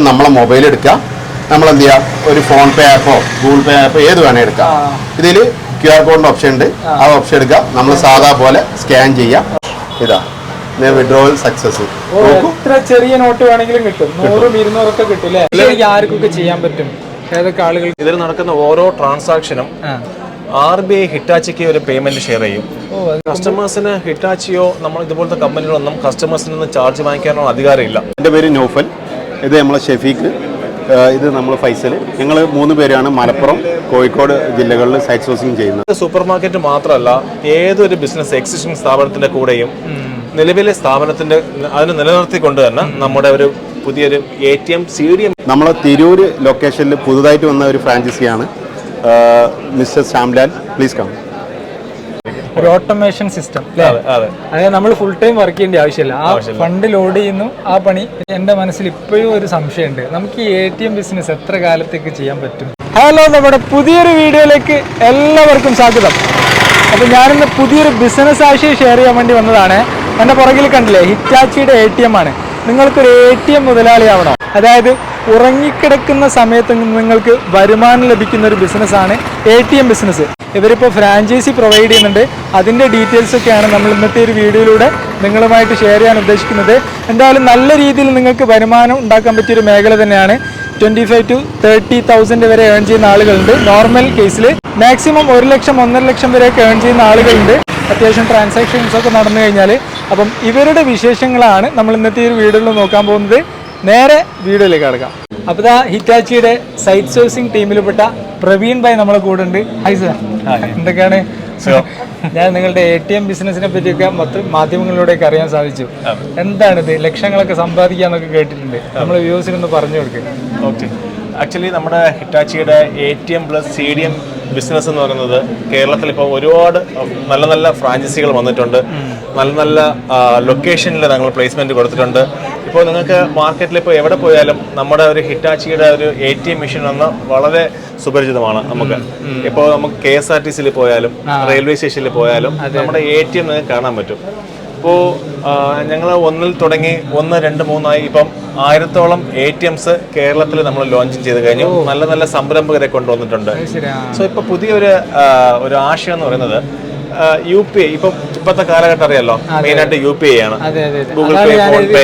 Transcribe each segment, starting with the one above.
നമ്മളെ മൊബൈൽ എടുക്കുക, നമ്മൾ എന്ത് ചെയ്യുക, ഒരു ഫോൺ പേ ആപ്പോ ഗൂഗിൾ പേ ആപ്പോ ഏത് വേണേൽ എടുക്കാം. ഇതിൽ QR കോഡിന്റെ ഓപ്ഷൻ ഉണ്ട്, ആ ഓപ്ഷൻ എടുക്കുക, നമ്മൾ സാധാ പോലെ സ്കാൻ ചെയ്യാം. ഇതാ വിഡ്രോവൽ സക്സസ്. എത്ര ചെറിയ നോട്ട് വേണമെങ്കിലും കിട്ടും, 100, 200 ഒക്കെ കിട്ടും അല്ലേ? ആർക്കൊക്കെ ചെയ്യാൻ പറ്റും, ഏതൊക്കെ ആളുകൾ? ഇതിൽ നടക്കുന്ന ഓരോ ട്രാൻസാക്ഷനും RBI ഹിറ്റാച്ചിക്ക് ഒരു പേയ്മെന്റ് ഷെയർ ചെയ്യും. കസ്റ്റമേഴ്സിന് ഹിറ്റാച്ചിയോ നമ്മൾ ഇതുപോലത്തെ കമ്പനികളൊന്നും കസ്റ്റമേഴ്സിൽ നിന്ന് ചാർജ് വാങ്ങിക്കാനുള്ള അധികാരമില്ല. എൻ്റെ പേര് നൗഫൽ, ഇത് നമ്മളെ ഷെഫീഖ്, ഇത് നമ്മൾ ഫൈസൽ. ഞങ്ങൾ 3 പേരാണ് മലപ്പുറം, കോഴിക്കോട് ജില്ലകളിൽ സൈറ്റ് സോഴ്സിംഗ് ചെയ്യുന്നത്. സൂപ്പർ മാർക്കറ്റ് മാത്രമല്ല, ഏതൊരു ബിസിനസ് എക്സിസ്റ്റിംഗ് സ്ഥാപനത്തിന്റെ കൂടെയും നിലവിലെ സ്ഥാപനത്തിന്റെ അതിന് നിലനിർത്തിക്കൊണ്ട് തന്നെ നമ്മുടെ ഒരു പുതിയൊരു ATM CDM നമ്മൾ തിരൂർ ലൊക്കേഷനിൽ പുതുതായിട്ട് വന്ന ഒരു ഫ്രാഞ്ചൈസിയാണ്. Mister Shyamlal, please come. ഒരു ഓട്ടോമേഷൻ സിസ്റ്റം അതായത് നമ്മൾ ഫുൾ ടൈം വർക്ക് ചെയ്യേണ്ട ആവശ്യമില്ല. ആ ഫണ്ട് ലോഡ് ചെയ്യുന്നു, ആ പണി. എൻ്റെ മനസ്സിൽ ഇപ്പോഴും ഒരു സംശയമുണ്ട്, നമുക്ക് ഈ ATM ബിസിനസ് എത്ര കാലത്തേക്ക് ചെയ്യാൻ പറ്റും? ഹലോ, നമ്മുടെ പുതിയൊരു വീഡിയോയിലേക്ക് എല്ലാവർക്കും സ്വാഗതം. അപ്പോൾ ഞാനിന്ന് പുതിയൊരു ബിസിനസ് ആശയം ഷെയർ ചെയ്യാൻ വേണ്ടി വന്നതാണ്. എൻ്റെ പുറകിൽ കണ്ടില്ലേ, ഹിറ്റാച്ചിയുടെ ATM ആണ്. നിങ്ങൾക്കൊരു ATM മുതലാളിയാവണോ? അതായത് ഉറങ്ങിക്കിടക്കുന്ന സമയത്ത് നിങ്ങൾക്ക് വരുമാനം ലഭിക്കുന്ന ഒരു ബിസിനസ്സാണ് ATM ബിസിനസ്. ഇവരിപ്പോൾ ഫ്രാഞ്ചൈസി പ്രൊവൈഡ് ചെയ്യുന്നുണ്ട്. അതിൻ്റെ ഡീറ്റെയിൽസൊക്കെയാണ് നമ്മൾ ഇന്നത്തെ ഒരു വീഡിയോയിലൂടെ നിങ്ങളുമായിട്ട് ഷെയർ ചെയ്യാൻ ഉദ്ദേശിക്കുന്നത്. എന്തായാലും നല്ല രീതിയിൽ നിങ്ങൾക്ക് വരുമാനം ഉണ്ടാക്കാൻ പറ്റിയൊരു മേഖല തന്നെയാണ്. 25,000 to 30,000 വരെ ഏൺ ചെയ്യുന്ന ആളുകളുണ്ട്. നോർമൽ കേസിൽ മാക്സിമം 1 ലക്ഷം 1.5 ലക്ഷം വരെയൊക്കെ ഏൺ ചെയ്യുന്ന ആളുകളുണ്ട്, അത്യാവശ്യം ട്രാൻസാക്ഷൻസ് ഒക്കെ നടന്നു കഴിഞ്ഞാൽ. അപ്പം ഇവരുടെ വിശേഷങ്ങളാണ് നമ്മൾ ഇന്നത്തെ ഈ ഒരു വീഡിയോയിൽ നോക്കാൻ പോകുന്നത്. നേരെ വീഡിയോയിലേക്ക് കടക്കാം. അപ്പോൾ ഇതാ ഹിറ്റാച്ചിയുടെ സൈറ്റ് സോഴ്സിംഗ് ടീമിൽപ്പെട്ട പ്രവീൺ ഭായ് നമ്മളെ കൂടെ ഉണ്ട്. ഹായ് സാർ, എന്തൊക്കെയാണ്? ഞാൻ നിങ്ങളുടെ ATM ബിസിനസിനെ പറ്റിയൊക്കെ മാധ്യമങ്ങളിലൂടെയൊക്കെ അറിയാൻ സാധിച്ചു. എന്താണിത്? ലക്ഷങ്ങളൊക്കെ സമ്പാദിക്കാന്നൊക്കെ കേട്ടിട്ടുണ്ട്. നമ്മൾ വ്യൂസിനൊന്ന് പറഞ്ഞു കൊടുക്കുക. ഓക്കെ, ആക്ച്വലി നമ്മുടെ ഹിറ്റാച്ചിയുടെ ATM പ്ലസ് CDM ബിസിനസ് എന്ന് പറയുന്നത് കേരളത്തിൽ ഇപ്പോൾ ഒരുപാട് നല്ല നല്ല ഫ്രാഞ്ചൈസികൾ വന്നിട്ടുണ്ട്. നല്ല നല്ല ലൊക്കേഷനിൽ ഞങ്ങൾ പ്ലേസ്മെന്റ് കൊടുത്തിട്ടുണ്ട്. ഇപ്പോൾ നിങ്ങൾക്ക് മാർക്കറ്റിൽ ഇപ്പോൾ എവിടെ പോയാലും നമ്മുടെ ഒരു ഹിറ്റാച്ചിയുടെ ഒരു ATM മെഷീൻ എന്ന വളരെ സുപരിചിതമാണ്. നമുക്ക് ഇപ്പോൾ നമുക്ക് KSRTCയിൽ പോയാലും റെയിൽവേ സ്റ്റേഷനിൽ പോയാലും നമ്മുടെ ATM നിങ്ങൾക്ക് കാണാൻ പറ്റും. ഇപ്പോൾ ഞങ്ങൾ 1 തുടങ്ങി 1, 2, 3 ഇപ്പം 1000-ഓളം ATMs കേരളത്തിൽ നമ്മൾ ലോഞ്ച് ചെയ്ത് കഴിഞ്ഞു. നല്ല നല്ല സംരംഭകരെ കൊണ്ടുവന്നിട്ടുണ്ട്. സോ ഇപ്പോൾ പുതിയൊരു ആശയം എന്ന് പറയുന്നത് UPI. ഇപ്പോഴത്തെ കാലഘട്ടം അറിയാലോ, മെയിനായിട്ട് UPI ആണ്. ഗൂഗിൾ പേ, ഫോൺ പേ.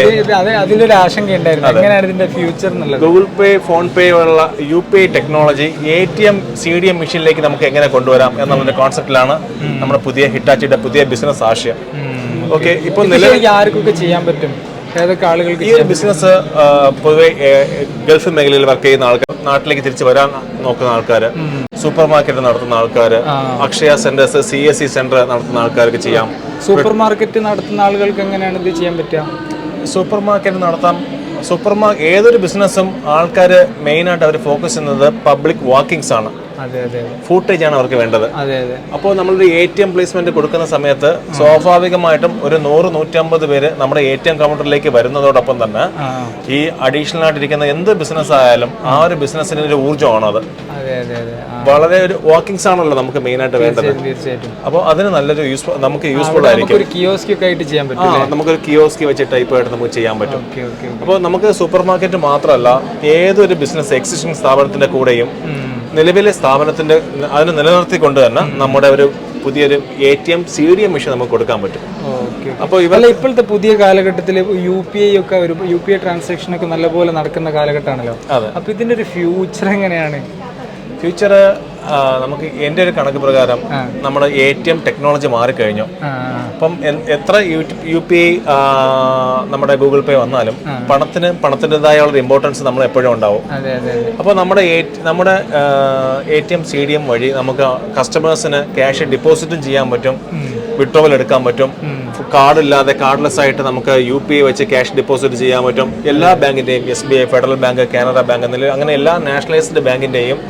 അതിലൊരു ആശങ്കയുണ്ടായിരുന്നു, ഫ്യൂച്ചർ. ഗൂഗിൾ പേ, ഫോൺ പേ ഉള്ള UPI ടെക്നോളജി ATM CDM മെഷീനിലേക്ക് നമുക്ക് എങ്ങനെ കൊണ്ടുവരാം എന്നുള്ളൊരു കോൺസെപ്റ്റിലാണ് നമ്മുടെ പുതിയ ഹിറ്റാച്ചിയുടെ പുതിയ ബിസിനസ് ആശയം. ഓക്കെ, ഇപ്പോൾ ആർക്കൊക്കെ ചെയ്യാൻ പറ്റും, ഏതൊക്കെ ആളുകൾക്ക്? ഈ ഒരു ബിസിനസ് പൊതുവെ ഗൾഫ് മേഖലയിൽ വർക്ക് ചെയ്യുന്ന ആൾക്കാർ, നാട്ടിലേക്ക് തിരിച്ചു വരാൻ നോക്കുന്ന ആൾക്കാർ, സൂപ്പർ മാർക്കറ്റ് നടത്തുന്ന ആൾക്കാർ, അക്ഷയ സെന്റേഴ്സ്, CSC സെന്റർ നടത്തുന്ന ആൾക്കാർക്ക് ചെയ്യാം. സൂപ്പർ മാർക്കറ്റ് നടത്തുന്ന ആളുകൾക്ക് എങ്ങനെയാണ് ഇത് ചെയ്യാൻ പറ്റുക? സൂപ്പർ മാർക്കറ്റ് നടത്താം. ഏതൊരു ബിസിനസ്സും ആൾക്കാർ മെയിനായിട്ട് അവർ ഫോക്കസ് ചെയ്യുന്നത് പബ്ലിക് വാക്കിങ്സ് ആണ്. ഫൂട്ടേജ് ആണ് അവർക്ക് വേണ്ടത്. അപ്പോൾ നമ്മളൊരു ATM പ്ലേസ്മെന്റ് കൊടുക്കുന്ന സമയത്ത് സ്വാഭാവികമായിട്ടും ഒരു 100-150 പേര് നമ്മുടെ ATM കൗണ്ടറിലേക്ക് വരുന്നതോടൊപ്പം തന്നെ ഈ അഡീഷണൽ ആയിട്ടിരിക്കുന്ന എന്ത് ബിസിനസ് ആയാലും ആ ഒരു ബിസിനസ്സിന് ഒരു ഊർജ്ജമാണ് അത്. വളരെ ഒരു വാക്കിങ്സ് ആണല്ലോ നമുക്ക് മെയിൻ ആയിട്ട് വേണ്ടത്. അപ്പോൾ അതിന് നല്ലൊരു നമുക്ക് യൂസ്ഫുൾ ആയിരിക്കും. നമുക്കൊരു കിയോസ്കി വെച്ച് ടൈപ്പ് ആയിട്ട് നമുക്ക് ചെയ്യാൻ പറ്റും. അപ്പോൾ നമുക്ക് സൂപ്പർ മാർക്കറ്റ് മാത്രമല്ല, ഏതൊരു ബിസിനസ് എക്സിസ്റ്റിംഗ് സ്ഥാപനത്തിന്റെ കൂടെയും നിലവിലെ സ്ഥാപനത്തിന്റെ അതിന് നിലനിർത്തിക്കൊണ്ട് തന്നെ നമ്മുടെ ഒരു പുതിയൊരു ATM CDM മെഷീൻ നമുക്ക് കൊടുക്കാൻ പറ്റും. അപ്പോൾ ഇപ്പോഴത്തെ പുതിയ കാലഘട്ടത്തിൽ UPI ഒക്കെ UPI ട്രാൻസാക്ഷൻ ഒക്കെ നല്ലപോലെ നടക്കുന്ന കാലഘട്ടമാണല്ലോ. അപ്പൊ ഇതിന്റെ ഒരു ഫ്യൂച്ചർ എങ്ങനെയാണ്? ഫ്യൂച്ചർ നമുക്ക് എൻ്റെ ഒരു കണക്ക് പ്രകാരം നമ്മുടെ ATM ടെക്നോളജി മാറിക്കഴിഞ്ഞു. അപ്പം എത്ര UPI നമ്മുടെ ഗൂഗിൾ പേ വന്നാലും പണത്തിൻ്റെതായ ഒരു ഇമ്പോർട്ടൻസ് നമ്മൾ എപ്പോഴും ഉണ്ടാവും. അപ്പോൾ നമ്മുടെ ATM CDM വഴി നമുക്ക് കസ്റ്റമേഴ്സിന് ക്യാഷ് ഡിപ്പോസിറ്റും ചെയ്യാൻ പറ്റും, വിഡ്രോവൽ എടുക്കാൻ പറ്റും. കാർഡില്ലാതെ കാർഡ്ലെസ് ആയിട്ട് നമുക്ക് UPI വെച്ച് ക്യാഷ് ഡിപ്പോസിറ്റ് ചെയ്യാൻ പറ്റും. എല്ലാ ബാങ്കിൻ്റെയും, SBI, federal bank, Canara bank അങ്ങനെ എല്ലാ നാഷണലൈസ്ഡ് ബാങ്കിൻ്റെയും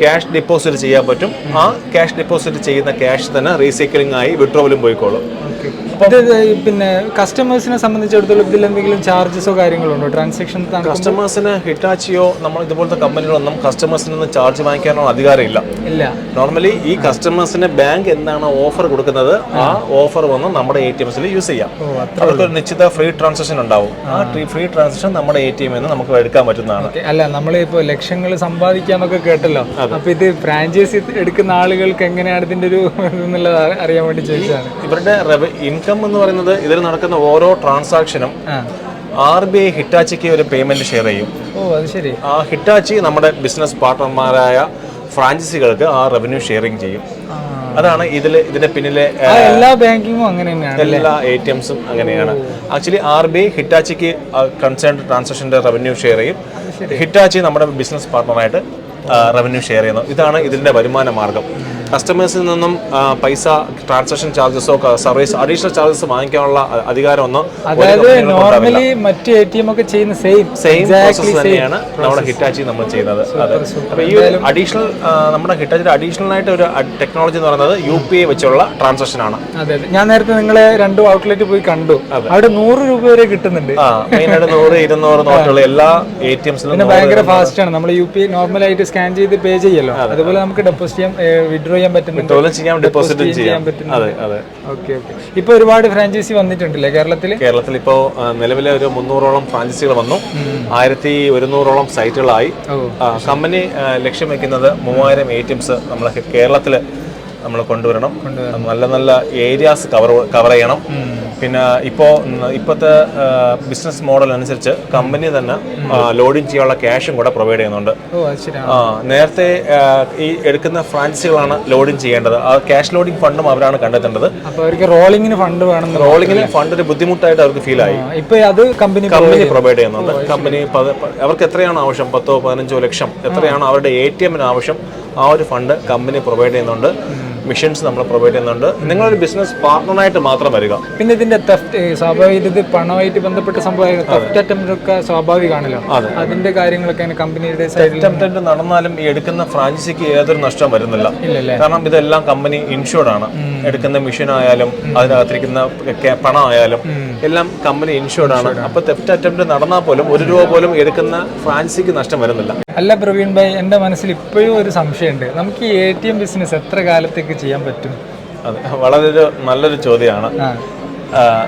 ക്യാഷ് ഡിപ്പോസിറ്റ് ചെയ്യാൻ പറ്റും. ആ ക്യാഷ് ഡിപ്പോസിറ്റ് ചെയ്യുന്ന ക്യാഷ് തന്നെ റീസൈക്ലിംഗ് ആയി വിഡ്രോവലും പോയിക്കോളും. ഓക്കെ. ഇത് പിന്നെ കസ്റ്റമേഴ്സിനെ സംബന്ധിച്ചിടത്തോളം ഇതിൽ എന്തെങ്കിലും ചാർജസോ കാര്യങ്ങളോ ഉണ്ടോ ട്രാൻസാക്ഷൻ? കസ്റ്റമേഴ്സിന് ഹിറ്റാച്ചിയോ നമ്മൾ ഇതുപോലത്തെ കമ്പനികളൊന്നും കസ്റ്റമേഴ്സിൽ നിന്ന് ചാർജ് വാങ്ങിക്കാനുള്ള അധികാരമില്ല. നോർമലി ഈ കസ്റ്റമേഴ്സിന് ബാങ്ക് എന്താണ് ഓഫർ കൊടുക്കുന്നത് ആ ഓഫർ വന്ന് നമ്മുടെ ATMs യൂസ് ചെയ്യാം. അവർക്ക് ഒരു നിശ്ചിത ഫ്രീ ട്രാൻസാക്ഷൻ ഉണ്ടാവും. ആ ഫ്രീ ട്രാൻസാക്ഷൻ നമ്മുടെ ATM ന്ന് നമുക്ക് എടുക്കാൻ പറ്റുന്നതാണ്. അല്ല, നമ്മളിപ്പോ ലക്ഷങ്ങൾ സമ്പാദിക്കാന്നൊക്കെ കേട്ടല്ലോ. അപ്പൊ ഇത് ഫ്രാഞ്ചൈസി എടുക്കുന്ന ആളുകൾക്ക് എങ്ങനെയാണ് ഇതിന്റെ ഒരു എന്നുള്ളത് അറിയാൻ വേണ്ടി ചോദിച്ചതാണ്. ഇവരുടെ ഇൻകം എന്ന് പറയുന്നത് ഇതിൽ നടക്കുന്ന ഓരോ ട്രാൻസാക്ഷനും RBI ഹിറ്റാച്ചിക്ക് ഒരു പേയ്മെന്റ് ഷെയർ ചെയ്യും. അത് ശരി. ആ ഹിറ്റാച്ചി നമ്മുടെ ബിസിനസ് പാർട്ട്ണർമാരായ ഫ്രാഞ്ചൈസികൾക്ക് ആ റവന്യൂ ഷെയറിംഗ് ചെയ്യും. അതാണ് ഇതിന്റെ പിന്നിലെ എല്ലാ ബാങ്കിങ്ങും അങ്ങനെ തന്നെയാണ്. എല്ലാ ATMസും അങ്ങനെയാണ്. ആക്ച്വലി RBI ഹിറ്റാച്ചിക്ക് കൺസേൺ ട്രാൻസാക്ഷന്റെ റവന്യൂ ഷെയർ ചെയ്യും. ഹിറ്റാച്ചി നമ്മുടെ ബിസിനസ് പാർട്ട്ണറായിട്ട് റവന്യൂ ഷെയർ ചെയ്യുന്നു. ഇതാണ് ഇതിന്റെ വരുമാന മാർഗം. കസ്റ്റമേഴ്സിൽ നിന്നും പൈസ ട്രാൻസാക്ഷൻ ചാർജസോ സർവീസ് അഡീഷണൽ ചാർജസ് വാങ്ങിക്കാനുള്ള അധികാരമൊന്നും നോർമലി മറ്റ് ATM ഒക്കെ ചെയ്യുന്ന സെയിം പ്രോസസ് തന്നെയാണ് നമ്മുടെ ഹിറ്റാച്ചി നമ്മൾ ചെയ്യുന്നത്. അപ്പൊ ഈ അഡീഷണൽ നമ്മുടെ ഹിറ്റാച്ചിയുടെ അഡീഷണൽ ആയിട്ട് ഒരു ടെക്നോളജി എന്ന് പറയുന്നത് UPI വെച്ചുള്ള ട്രാൻസാക്ഷൻ ആണ്. അതെ, ഞാൻ നേരത്തെ നിങ്ങളെ 2 ഔട്ട്ലെറ്റ് പോയി കണ്ടു. അവിടെ 100 രൂപ വരെ കിട്ടുന്നുണ്ട്. മെയിനായിട്ട് 100, 200 നോട്ടുള്ള എല്ലാ ATMസിലും ഭയങ്കര ഫാസ്റ്റ് ആണ്. നമ്മൾ UPI നോർമലായിട്ട് സ്കാൻ ചെയ്ത് പേ ചെയ്യല്ലോ, അതുപോലെ നമുക്ക് ഡെപ്പോസിറ്റ് ചെയ്യാം, വിഡ്രോ ചെയ്യാൻ പറ്റുന്നുണ്ട്, ഡെപ്പോസിറ്റ് ചെയ്യാൻ പറ്റുന്നുണ്ട്. ഇപ്പൊ ഒരുപാട് ഫ്രാഞ്ചൈസി വന്നിട്ടുണ്ടല്ലേ കേരളത്തിൽ? ഇപ്പോ നിലവിലെ ഒരു 300ഓളം ഫ്രാഞ്ചൈസികൾ വന്നു. 1100ഓളം സൈറ്റുകളായി. കമ്പനി ലക്ഷ്യം വെക്കുന്നത് 3000 ATMs നമ്മൾ കേരളത്തില് നമ്മൾ കൊണ്ടുവരണം. നല്ല നല്ല ഏരിയാസ് കവർ ചെയ്യണം. പിന്നെ ഇപ്പോഴത്തെ ബിസിനസ് മോഡൽ അനുസരിച്ച് കമ്പനി തന്നെ ലോഡിങ് ചെയ്യാനുള്ള ക്യാഷും കൂടെ പ്രൊവൈഡ് ചെയ്യുന്നുണ്ട്. നേരത്തെ ഈ എടുക്കുന്ന ഫ്രാഞ്ചൈസികളാണ് ലോഡിങ് ചെയ്യേണ്ടത്. ആ ക്യാഷ് ലോഡിംഗ് ഫണ്ടും അവരാണ് കണ്ടെത്തേണ്ടത്. റോളിംഗിന് ഫണ്ട് ഒരു ബുദ്ധിമുട്ടായിട്ട് അവർക്ക് ഫീൽ ആയി. കമ്പനി പ്രൊവൈഡ് ചെയ്യുന്നുണ്ട്. കമ്പനി അവർക്ക് എത്രയാണ് ആവശ്യം, 10 15 ലക്ഷം എത്രയാണ് അവരുടെ ATMന് ആവശ്യം, ആ ഒരു ഫണ്ട് കമ്പനി പ്രൊവൈഡ് ചെയ്യുന്നുണ്ട്. മിഷൻസ് നമ്മൾ പ്രൊവൈഡ് ചെയ്യുന്നുണ്ട്. നിങ്ങളൊരു ബിസിനസ് പാർട്ട്ണറായിട്ട് മാത്രം വരിക. പിന്നെ ഇതിന്റെ സ്വാഭാവിക പണമായിട്ട് ബന്ധപ്പെട്ട സംഭവം സ്വാഭാവികമാണല്ലോ. അതിന്റെ കാര്യങ്ങളൊക്കെ കമ്പനിയുടെ അറ്റംപ്റ്റ് നടന്നാലും ഈ എടുക്കുന്ന ഫ്രാഞ്ചൈസിക്ക് ഏതൊരു നഷ്ടം വരുന്നില്ല. കാരണം ഇതെല്ലാം കമ്പനി ഇൻഷുർഡ് ആണ്. എടുക്കുന്ന മെഷീൻ ആയാലും അതിനകത്തിരിക്കുന്ന പണം ആയാലും എല്ലാം കമ്പനി ഇൻഷുർഡ് ആണ്. അപ്പൊ തെഫ്റ്റ് അറ്റംപ്റ്റ് നടന്നാൽ പോലും 1 രൂപ പോലും എടുക്കുന്ന ഫ്രാഞ്ചൈസിക്ക് നഷ്ടം വരുന്നില്ല. അല്ല പ്രവീൺ ഭായ്, എന്റെ മനസ്സിൽ ഇപ്പോഴും ഒരു സംശയമുണ്ട്. നമുക്ക് ഈ ATM ബിസിനസ് എത്ര കാലത്തേക്ക് ചെയ്യാൻ പറ്റും? അതെ, വളരെ നല്ലൊരു ചോദ്യമാണ്.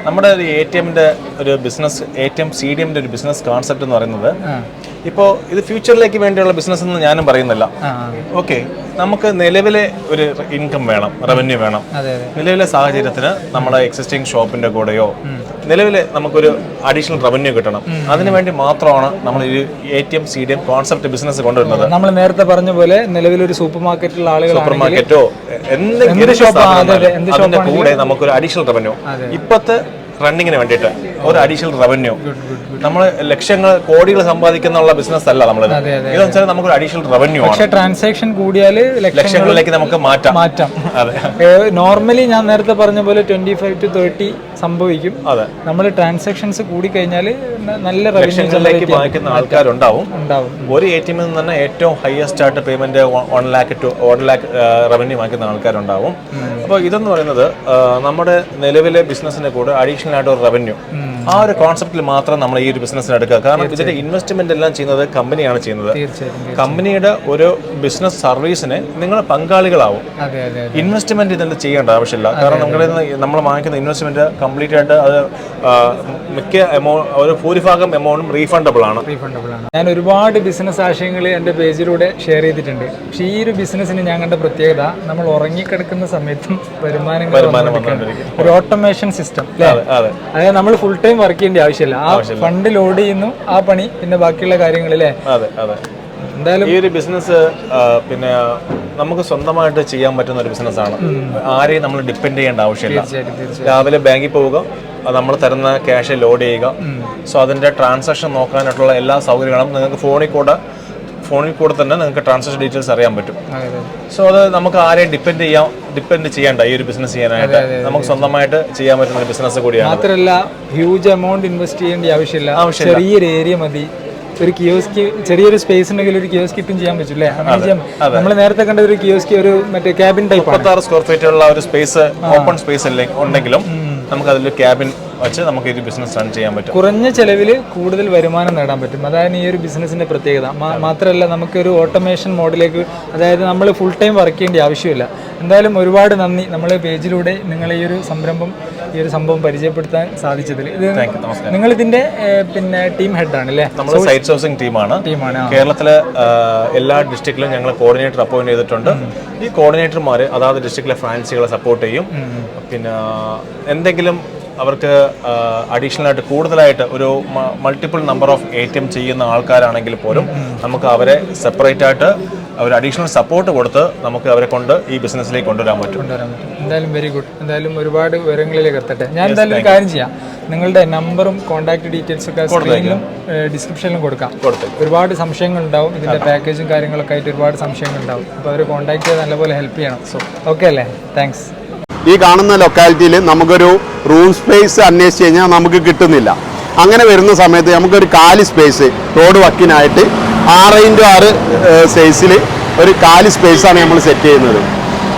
നമ്മുടെ ഒരു ATMന്റെ ഒരു ബിസിനസ്, ATM CDMന്റെ ഒരു ബിസിനസ് കോൺസെപ്റ്റ് എന്ന് പറയുന്നത് ഇപ്പോൾ ഇത് ഫ്യൂച്ചറിലേക്ക് വേണ്ടിയുള്ള ബിസിനസ് എന്ന് ഞാനും പറയുന്നില്ല. ഓക്കെ, നമുക്ക് നിലവിലെ ഒരു ഇൻകം വേണം, റവന്യൂ വേണം. നിലവിലെ സാഹചര്യത്തിന് നമ്മുടെ എക്സിസ്റ്റിംഗ് ഷോപ്പിന്റെ കൂടെയോ നിലവിലെ നമുക്കൊരു അഡീഷണൽ റവന്യൂ കിട്ടണം. അതിനുവേണ്ടി മാത്രമാണ് നമ്മൾ ഈ ATM CDM കോൺസെപ്റ്റ് ബിസിനസ് കൊണ്ടുവരുന്നത്. നമ്മൾ നേരത്തെ പറഞ്ഞ പോലെ നിലവിലൊരു സൂപ്പർ മാർക്കറ്റിലുള്ള ആളുകൾ, സൂപ്പർ മാർക്കറ്റോ അതിന്റെ കൂടെ നമുക്കൊരു അഡീഷണൽ റവന്യൂ ഇപ്പത്തെ റണ്ണിങ്ങിന് വേണ്ടിയിട്ട് ഒരു അഡീഷണൽ റവന്യൂ. നമ്മൾ ലക്ഷങ്ങൾ കോടികൾ സമ്പാദിക്കുന്ന ബിസിനസ് അല്ല നമ്മളിത്. ഇതെന്ന് വെച്ചാൽ നമുക്കൊരു അഡീഷണൽ റവന്യൂ ആണ്. ട്രാൻസാക്ഷൻ കൂടിയാൽ ലക്ഷങ്ങളിലേക്ക് നമുക്ക് മാറ്റാം. നോർമലി ഞാൻ നേരത്തെ പറഞ്ഞ പോലെ 25 to 30 സംഭവിക്കും. നമ്മൾ ട്രാൻസാക്ഷൻസ് കൂടി കഴിഞ്ഞാൽ നല്ല ലക്ഷങ്ങളിലേക്ക് വാങ്ങിക്കുന്ന ആൾക്കാരുണ്ടാവും. ഒരു ATM നിന്ന് തന്നെ ഏറ്റവും ഹയസ്റ്റ് ആയിട്ട് പേയ്മെന്റ് 1 lakh റവന്യൂ വാങ്ങിക്കുന്ന ആൾക്കാരുണ്ടാവും. അപ്പോൾ ഇതെന്ന് പറയുന്നത് നമ്മുടെ നിലവിലെ ബിസിനസിന്റെ കൂടെ അഡീഷണൽ ആയിട്ട് ഒരു റവന്യൂ, ആ ഒരു കോൺസെപ്റ്റിൽ മാത്രം നമ്മൾ ഈ ഒരു ബിസിനസ്സിന് എടുക്കുക. കാരണം ഇതിന്റെ ഇൻവെസ്റ്റ്മെന്റ് എല്ലാം ചെയ്യുന്നത് കമ്പനിയാണ് ചെയ്യുന്നത്. കമ്പനിയുടെ ഒരു ബിസിനസ് സർവീസിന് നിങ്ങൾ പങ്കാളികളാവും. ഇൻവെസ്റ്റ്മെന്റ് ഇതിൽ ചെയ്യേണ്ട ആവശ്യമില്ല. കാരണം നമ്മൾ വാങ്ങിക്കുന്ന ഇൻവെസ്റ്റ്മെന്റ് കംപ്ലീറ്റ് ആയിട്ട് അത് ഒരു ഭൂരിഭാഗം എമൗണ്ടും റീഫണ്ടബിൾ ആണ്. ഞാൻ ഒരുപാട് ബിസിനസ് ആശയങ്ങൾ എൻ്റെ പേജിലൂടെ ഷെയർ ചെയ്തിട്ടുണ്ട്. പക്ഷേ ഈ ഒരു ബിസിനസ്സിന് ഞാൻ കണ്ട പ്രത്യേകത, നമ്മൾ ഉറങ്ങിക്കിടക്കുന്ന സമയത്തും വരുമാനം ഒരു ഓട്ടോമേഷൻ സിസ്റ്റം. അതായത് നമ്മൾ ഫുൾ ടൈം വർക്ക് ചെയ്യേണ്ട ആവശ്യമില്ല. ആ ഫണ്ട് ലോഡ് ചെയ്യുന്നു, ആ പണി പിന്നെ ബാക്കിയുള്ള കാര്യങ്ങളിലെ. എന്തായാലും ഈ ഒരു ബിസിനസ് പിന്നെ നമുക്ക് സ്വന്തമായിട്ട് ചെയ്യാൻ പറ്റുന്ന ഒരു ബിസിനസ്സാണ്. ആരെയും നമ്മൾ ഡിപ്പെൻഡ് ചെയ്യേണ്ട ആവശ്യമില്ല. രാവിലെ ബാങ്കിൽ പോവുക, നമ്മൾ തരുന്ന ക്യാഷ് ലോഡ് ചെയ്യുക. സോ അതിന്റെ ട്രാൻസാക്ഷൻ നോക്കാനായിട്ടുള്ള എല്ലാ സൗകര്യങ്ങളും നിങ്ങൾക്ക് ഫോണിൽ കൂടെ തന്നെ നിങ്ങൾക്ക് ട്രാൻസാക്ഷൻ ഡീറ്റെയിൽസ് അറിയാൻ പറ്റും. സോ അത് നമുക്ക് ആരെയും ഡിപ്പെൻഡ് ചെയ്യേണ്ട ഈ ഒരു ബിസിനസ് ചെയ്യാനായിട്ട് നമുക്ക് സ്വന്തമായിട്ട് ചെയ്യാൻ പറ്റുന്ന ഒരു ബിസിനസ് കൂടിയാണ്. മാത്രമല്ല ഹ്യൂജ് എമൗണ്ട് ഇൻവെസ്റ്റ് ചെയ്യേണ്ട ആവശ്യമില്ല. ചെറിയൊരു ഏരിയ മതി. ഒരു കിയോസ്കി, ചെറിയൊരു സ്പേസ് ഉണ്ടെങ്കിൽ ഒരു കിയോസ്കി ഇട്ടും ചെയ്യാൻ പറ്റില്ലേ? നമ്മൾ നേരത്തെ കണ്ട ഒരു കിയോസ്കി ഒരു മറ്റേ ക്യാബിൻ ടൈപ്പ് 36 സ്ക്വയർ ഫീറ്റ് ഉള്ള ഒരു സ്പേസ്, ഓപ്പൺ സ്പേസ് ഉണ്ടെങ്കിലും നമുക്ക് അതിൽ ക്യാബിൻ വെച്ച് നമുക്ക് ഈ ബിസിനസ് റൺ ചെയ്യാൻ പറ്റും. കുറഞ്ഞ ചെലവിൽ കൂടുതൽ വരുമാനം നേടാൻ പറ്റും. അതാണ് ഈ ഒരു ബിസിനസിന്റെ പ്രത്യേകത. മാത്രമല്ല നമുക്കൊരു ഓട്ടോമേഷൻ മോഡിലേക്ക്, അതായത് നമ്മൾ ഫുൾ ടൈം വർക്ക് ചെയ്യേണ്ട ആവശ്യമില്ല. എന്തായാലും ഒരുപാട് നന്ദി നമ്മളെ പേജിലൂടെ നിങ്ങൾ ഈ ഒരു സംഭവം പരിചയപ്പെടുത്താൻ സാധിച്ചതിൽ. നിങ്ങൾ ഇതിന്റെ പിന്നെ ടീം ഹെഡ് ആണ് അല്ലേ? നമ്മൾ സൈറ്റ് സോഴ്സിംഗ് ടീമാണ്. കേരളത്തിലെ എല്ലാ ഡിസ്ട്രിക്റ്റിലും ഞങ്ങൾ കോർഡിനേറ്റർ അപ്പോയിന്റ് ചെയ്തിട്ടുണ്ട്. ഈ കോർഡിനേറ്റർമാർ അതാത് ഡിസ്ട്രിക്റ്റിലെ ഫ്രാഞ്ചൈസികളെ സപ്പോർട്ട് ചെയ്യും. പിന്നെ എന്തെങ്കിലും അവർക്ക് അഡീഷണൽ ആയിട്ട് കൂടുതലായിട്ട് ഒരു മൾട്ടിപ്പിൾ നമ്പർ ഓഫ് ATM ചെയ്യുന്ന ആൾക്കാരാണെങ്കിൽ പോലും നമുക്ക് അവരെ സെപ്പറേറ്റ് ആയിട്ട് അവർ അഡീഷണൽ സപ്പോർട്ട് കൊടുത്ത് നമുക്ക് അവരെ കൊണ്ട് ഈ ബിസിനസ്സിലേക്ക് കൊണ്ടുവരാൻ പറ്റും. എന്തായാലും വെരി ഗുഡ്. എന്തായാലും ഒരുപാട് വിവരങ്ങളിലേക്ക് എത്തട്ടെ. ഞാൻ എന്തായാലും ഒരു കാര്യം ചെയ്യാം, നിങ്ങളുടെ നമ്പറും കോൺടാക്ട് ഡീറ്റെയിൽസ് ഒക്കെ സ്ക്രീനിലും ഡിസ്ക്രിപ്ഷനിലും കൊടുക്കാം. ഒരുപാട് സംശയങ്ങൾ ഉണ്ടാവും, ഇതിന്റെ പാക്കേജും കാര്യങ്ങളൊക്കെ ആയിട്ട് ഒരുപാട് സംശയങ്ങൾ ഉണ്ടാവും. അപ്പോൾ അവർ കോൺടാക്ട് ചെയ്ത് നല്ലപോലെ ഹെൽപ്പ് ചെയ്യണം. സോ ഓക്കെ അല്ലേ? താങ്ക്സ്. ഈ കാണുന്ന ലൊക്കാലിറ്റിയിൽ നമുക്കൊരു റൂം സ്പേസ് അന്വേഷിച്ച് കഴിഞ്ഞാൽ നമുക്ക് കിട്ടുന്നില്ല. അങ്ങനെ വരുന്ന സമയത്ത് നമുക്കൊരു കാലി സ്പേസ് റോഡ് വക്കിനായിട്ട് 6x6 സൈസിൽ ഒരു കാലി സ്പേസാണ് നമ്മൾ സെറ്റ് ചെയ്യുന്നത്.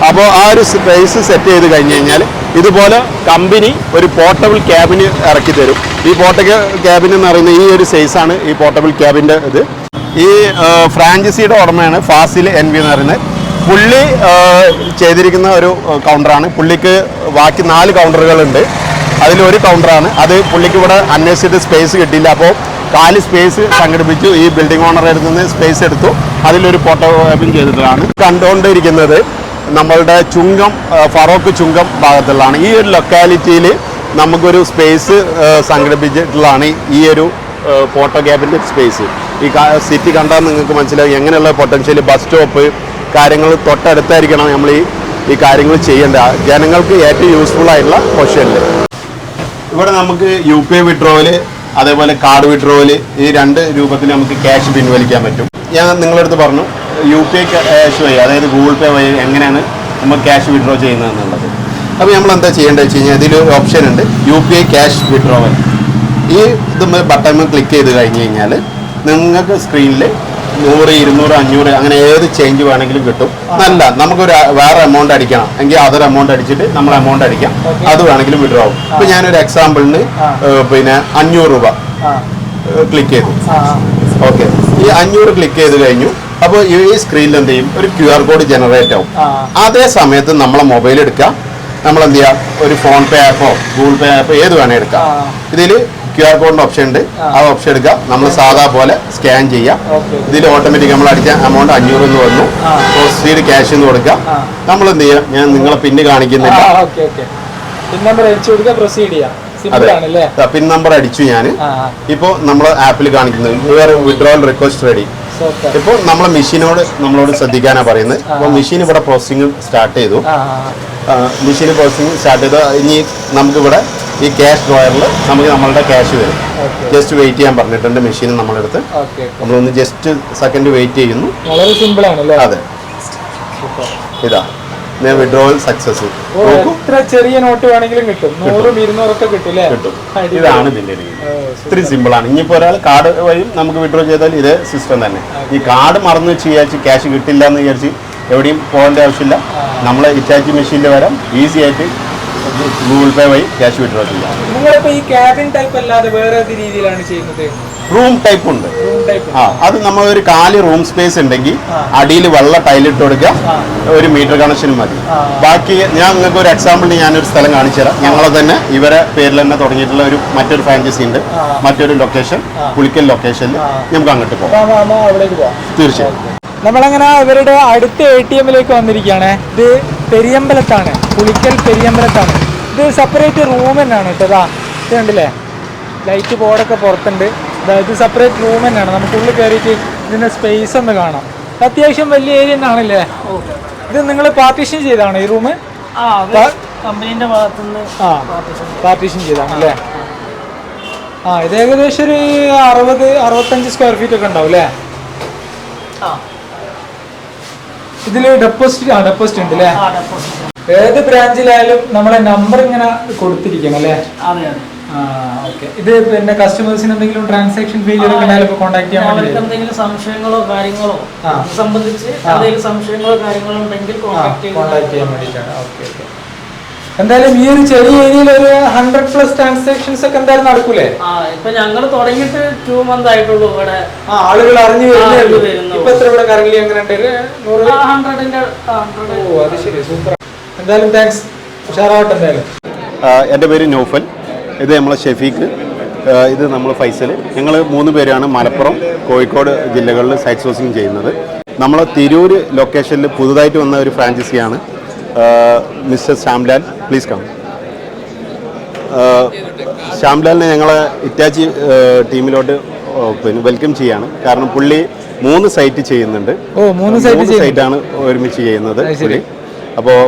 അപ്പോൾ ആ ഒരു സ്പേസ് സെറ്റ് ചെയ്ത് കഴിഞ്ഞ് കഴിഞ്ഞാൽ ഇതുപോലെ കമ്പനി ഒരു പോർട്ടബിൾ ക്യാബിന് ഇറക്കി തരും. ഈ പോർട്ടബിൾ ക്യാബിൻ എന്ന് പറയുന്നത് ഈ ഒരു സൈസാണ് ഈ പോർട്ടബിൾ ക്യാബിൻ്റെ ഇത്. ഈ ഫ്രാഞ്ചൈസിയുടെ ഉടമയാണ് ഫാസിൽ NV എന്ന് പറയുന്നത്. പുള്ളി ചെയ്തിരിക്കുന്ന ഒരു കൗണ്ടറാണ്. പുള്ളിക്ക് ബാക്കി 4 കൗണ്ടറുകളുണ്ട്. അതിലൊരു കൗണ്ടറാണ് അത്. പുള്ളിക്ക് ഇവിടെ അന്വേഷിച്ചിട്ട് സ്പേസ് കിട്ടിയില്ല. അപ്പോൾ കാലി സ്പേസ് സംഘടിപ്പിച്ചു. ഈ ബിൽഡിംഗ് ഓണറുടെ അടുത്ത് നിന്ന് സ്പേസ് എടുത്തു. അതിലൊരു ഫോട്ടോ ക്യാബിൻ ചെയ്തിട്ടാണ് കണ്ടുകൊണ്ടിരിക്കുന്നത്. നമ്മളുടെ ചുങ്കം, ഫറോക്ക് ചുങ്കം ഭാഗത്തുള്ളതാണ്. ഈ ഒരു ലൊക്കാലിറ്റിയിൽ നമുക്കൊരു സ്പേസ് സംഘടിപ്പിച്ചിട്ടുള്ളതാണ് ഈ ഒരു ഫോട്ടോ ക്യാബിൻ്റെ സ്പേസ്. ഈ സിറ്റി കണ്ടാൽ നിങ്ങൾക്ക് മനസ്സിലാവും എങ്ങനെയുള്ള പൊട്ടൻഷ്യൽ. ബസ് സ്റ്റോപ്പ് കാര്യങ്ങൾ തൊട്ടടുത്തായിരിക്കണം നമ്മൾ ഈ കാര്യങ്ങൾ ചെയ്യേണ്ട. ജനങ്ങൾക്ക് ഏറ്റവും യൂസ്ഫുൾ ആയിട്ടുള്ള പൊസിഷനിൽ ഇവിടെ നമുക്ക് UPI വിഡ്രോവല് അതേപോലെ കാർഡ് വിഡ്രോവല് ഈ 2 രൂപത്തിൽ നമുക്ക് ക്യാഷ് പിൻവലിക്കാൻ പറ്റും. ഞാൻ നിങ്ങളുടെ അടുത്ത് പറഞ്ഞു UPI ക്യാഷ് വഴി, അതായത് ഗൂഗിൾ പേ വഴി എങ്ങനെയാണ് നമ്മൾ ക്യാഷ് വിഡ്രോ ചെയ്യുന്നതെന്നുള്ളത്. അപ്പോൾ നമ്മൾ എന്താ ചെയ്യേണ്ടത് വെച്ച് കഴിഞ്ഞാൽ ഇതിൽ ഓപ്ഷൻ ഉണ്ട് UPI ക്യാഷ് വിഡ്രോവൽ. ഈ ഇത് ബട്ടൺ ക്ലിക്ക് ചെയ്ത് കഴിഞ്ഞ് കഴിഞ്ഞാൽ നിങ്ങൾക്ക് സ്ക്രീനിൽ 100, 200, 500 അങ്ങനെ ഏത് ചേഞ്ച് വേണമെങ്കിലും കിട്ടും. നല്ല നമുക്കൊരു വേറെ എമൗണ്ട് അടിക്കണം എങ്കിൽ അതൊരു എമൗണ്ട് അടിച്ചിട്ട് നമ്മൾ എമൗണ്ട് അടിക്കാം. അത് വേണമെങ്കിലും വിഡ്രോ ആവും. ഇപ്പം ഞാനൊരു എക്സാമ്പിളിന് പിന്നെ 500 രൂപ ക്ലിക്ക് ചെയ്തു. ഓക്കെ, ഈ 500 ക്ലിക്ക് ചെയ്ത് കഴിഞ്ഞു. അപ്പോൾ ഈ സ്ക്രീനിൽ എന്ത് ചെയ്യും, ഒരു QR കോഡ് ജനറേറ്റ് ആവും. അതേ സമയത്ത് നമ്മളെ മൊബൈൽ എടുക്കാം, നമ്മൾ എന്ത് ചെയ്യാം, ഒരു ഫോൺ പേ ആപ്പോ ഗൂഗിൾ പേ ആപ്പോ ഏത് വേണേൽ എടുക്കാം. ഇതിൽ QR കോഡിന്റെ ഓപ്ഷൻ ഉണ്ട്. ആ ഓപ്ഷൻ എടുക്കാം, നമ്മൾ സാധാ പോലെ സ്കാൻ ചെയ്യാം. ഇതിൽ ഓട്ടോമാറ്റിക് നമ്മൾ അടിച്ച എമൗണ്ട് 500 എന്ന് വന്നു. പ്രൊസീഡ് ക്യാഷ് എന്ന് കൊടുക്കാം. നമ്മൾ എന്ത് ചെയ്യാം, ഞാൻ നിങ്ങളെ പിന്ന് കാണിക്കുന്നില്ല. പിൻ നമ്പർ അടിച്ചു ഞാൻ. ഇപ്പോൾ നമ്മൾ ആപ്പിൽ കാണിക്കുന്നത് വിഡ്രോവൽ റിക്വസ്റ്റ് റെഡി. ഇപ്പോൾ നമ്മളെ നമ്മളോട് ശ്രദ്ധിക്കാനാണ് പറയുന്നത്. അപ്പോൾ മെഷീൻ ഇവിടെ പ്രോസസ്സിംഗ് സ്റ്റാർട്ട് ചെയ്തു. മെഷീൻ പ്രോസസ്സിംഗ് സ്റ്റാർട്ട് ചെയ്തു. ഇനി നമുക്കിവിടെ ഈ ക്യാഷ് ഡ്രോയറിൽ നമുക്ക് നമ്മളുടെ ക്യാഷ് വരും. ജസ്റ്റ് വെയിറ്റ് ചെയ്യാൻ പറഞ്ഞിട്ടുണ്ട് മെഷീൻ നമ്മളെടുത്ത്. നമ്മളൊന്ന് ജസ്റ്റ് സെക്കൻഡ് വെയിറ്റ് ചെയ്യുന്നു. വളരെ സിമ്പിൾ ആണ്. അതെ, ഇതാ വിഡ്രോവൽ സക്സസ്. ചെറിയ നോട്ട് വേണമെങ്കിലും കിട്ടും, 100, 200 ഒക്കെ കിട്ടും. ഇതാണ് ഇതിന്റെ രീതി. ഇത്രയും സിമ്പിൾ ആണ്. ഇനിയിപ്പോൾ ഒരാൾ കാർഡ് വഴിയും നമുക്ക് വിഡ്രോ ചെയ്താൽ ഇതേ സിസ്റ്റം തന്നെ. ഈ കാർഡ് മറന്നു വെച്ച് വിചാരിച്ച് ക്യാഷ് കിട്ടില്ല എന്ന് വിചാരിച്ച് എവിടെയും പോകേണ്ട ആവശ്യമില്ല. നമ്മൾ ഇറ്റാച്ചി മെഷീനിൽ വരാം, ഈസി ആയിട്ട് ഗൂഗിൾ പേ വഴി ക്യാഷ് വിഡ്രോ ചെയ്യാം. നിങ്ങളിപ്പോ ഈ ക്യാബിൻ ടൈപ്പ് അല്ലാതെ വേറെ രീതിയിലാണ് ചെയ്യുന്നത്? റൂം ടൈപ്പ് ഉണ്ട്. അത് നമ്മൾ ഒരു 4 റൂം സ്പേസ് ഉണ്ടെങ്കിൽ അടിയിൽ വെള്ള ടൈലിട്ട് കൊടുക്കുക, ഒരു മീറ്റർ കണക്ഷൻ മതി. ബാക്കി ഞാൻ നിങ്ങൾക്ക് ഒരു എക്സാമ്പിളിന് ഞാനൊരു സ്ഥലം കാണിച്ചു തരാം. ഞങ്ങളെ തന്നെ ഇവരെ പേരിൽ തന്നെ തുടങ്ങിയിട്ടുള്ള മറ്റൊരു ഫ്രാഞ്ചൈസി ഉണ്ട്, മറ്റൊരു ലൊക്കേഷൻ, പുളിക്കൽ ലൊക്കേഷനിൽ. നമുക്ക് അങ്ങോട്ട് പോകാം. തീർച്ചയായും. നമ്മളങ്ങനെ ഇവരുടെ അടുത്ത ATM-ലേക്ക് വന്നിരിക്കുകയാണ്. ഇത് പെരിയമ്പലത്താണ്, പുളിക്കൽ പെരിയമ്പലത്താണ്. ഇത് സെപ്പറേറ്റ് റൂം തന്നെയാണ് കേട്ടോ. ഇത് കണ്ടില്ലേ, ലൈറ്റ് ബോർഡൊക്കെ പുറത്തുണ്ട്. അതായത് സെപ്പറേറ്റ് റൂം തന്നെയാണ്. നമുക്കുള്ളിൽ കയറിയിട്ട് ഇതിൻ്റെ സ്പേസ് ഒന്ന് കാണാം. അത്യാവശ്യം വലിയ ഏരിയ തന്നെയാണല്ലേ. ഇത് നിങ്ങൾ പാർട്ടീഷൻ ചെയ്താണ് ഈ റൂം? കമ്പനീൻ്റെ ഭാഗത്തുനിന്ന് പാർട്ടീഷൻ ചെയ്താണല്ലേ. ഇത് ഏകദേശം ഒരു 60-65 സ്ക്വയർ ഫീറ്റ് ഒക്കെ ഉണ്ടാവും അല്ലേ. ഇതില് ഡെപ്പോസിറ്റ് ഉണ്ട് അല്ലേ. ഏത് ബ്രാഞ്ചിലായാലും നമ്മളെ നമ്പർ ഇങ്ങനെ കൊടുത്തിരിക്കണം അല്ലേ. ഓക്കെ. ഇത് പിന്നെ കസ്റ്റമേഴ്സിന് എന്തെങ്കിലും ട്രാൻസാക്ഷൻ ഫെയിലിയർ ഒക്കെ ഉണ്ടായാലും കോൺടാക്ട് ചെയ്യാൻ വേണ്ടി എന്തെങ്കിലും സംശയങ്ങളോ കാര്യങ്ങളോ സംബന്ധിച്ച് എന്തെങ്കിലും സംശയങ്ങളോ കാര്യങ്ങളോ ഉണ്ടെങ്കിൽ കോൺടാക്ട് ചെയ്യാൻ വേണ്ടിയിട്ടാണ്. ഓക്കെ. എന്തായാലും ഈ ഒരു ചെറിയ ഏരിയയിൽ ഒരു 100+ ട്രാൻസാക്ഷൻസ് ഒക്കെ എന്തായാലും നടക്കൂലേ? ഇപ്പൊ ഞങ്ങൾ തുടങ്ങിയിട്ട് 2 months ആയിട്ടുള്ളൂ ഇവിടെ. ആളുകൾ അറിഞ്ഞു വരുന്നു. ഇപ്പൊ എത്ര ഇവിടെ കറങ്ങി എങ്ങനെ ഉണ്ട്? 100-ന്റെ. ഓ അത് ശരി, സൂപ്പർ. എന്തായാലും താങ്ക്സ്, ഉഷാറാവട്ടെ. എന്തായാലും എൻ്റെ പേര് നൗഫൽ, ഇത് നമ്മളെ ഷെഫീഖ്, ഇത് നമ്മൾ ഫൈസൽ. ഞങ്ങൾ 3 പേരാണ് മലപ്പുറം, കോഴിക്കോട് ജില്ലകളിൽ സൈറ്റ് സോഴ്സിങ് ചെയ്യുന്നത്. നമ്മൾ തിരൂർ ലൊക്കേഷനിൽ പുതുതായിട്ട് വന്ന ഒരു ഫ്രാഞ്ചൈസിയാണ് മിസ്റ്റർ ശ്യാംലാൽ. Please come. ശ്യാംലാലിനെ ഞങ്ങളെ ഇറ്റാച്ചി ടീമിലോട്ട് പിന്നെ വെൽക്കം ചെയ്യാണ്. കാരണം പുള്ളി 3 സൈറ്റ് ചെയ്യുന്നുണ്ട്. 3 സൈറ്റാണ് ഒരുമിച്ച് ചെയ്യുന്നത് പുള്ളി. അപ്പോൾ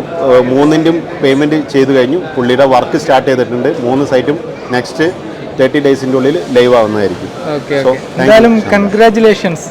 3ൻ്റെയും പേയ്മെൻറ്റ് ചെയ്തു കഴിഞ്ഞു. പുള്ളിയുടെ വർക്ക് സ്റ്റാർട്ട് ചെയ്തിട്ടുണ്ട്. 3 സൈറ്റും നെക്സ്റ്റ് 30 days ഉള്ളിൽ ലൈവ് ആവുന്നതായിരിക്കും. എന്തായാലും കൺഗ്രാറ്റുലേഷൻസ്.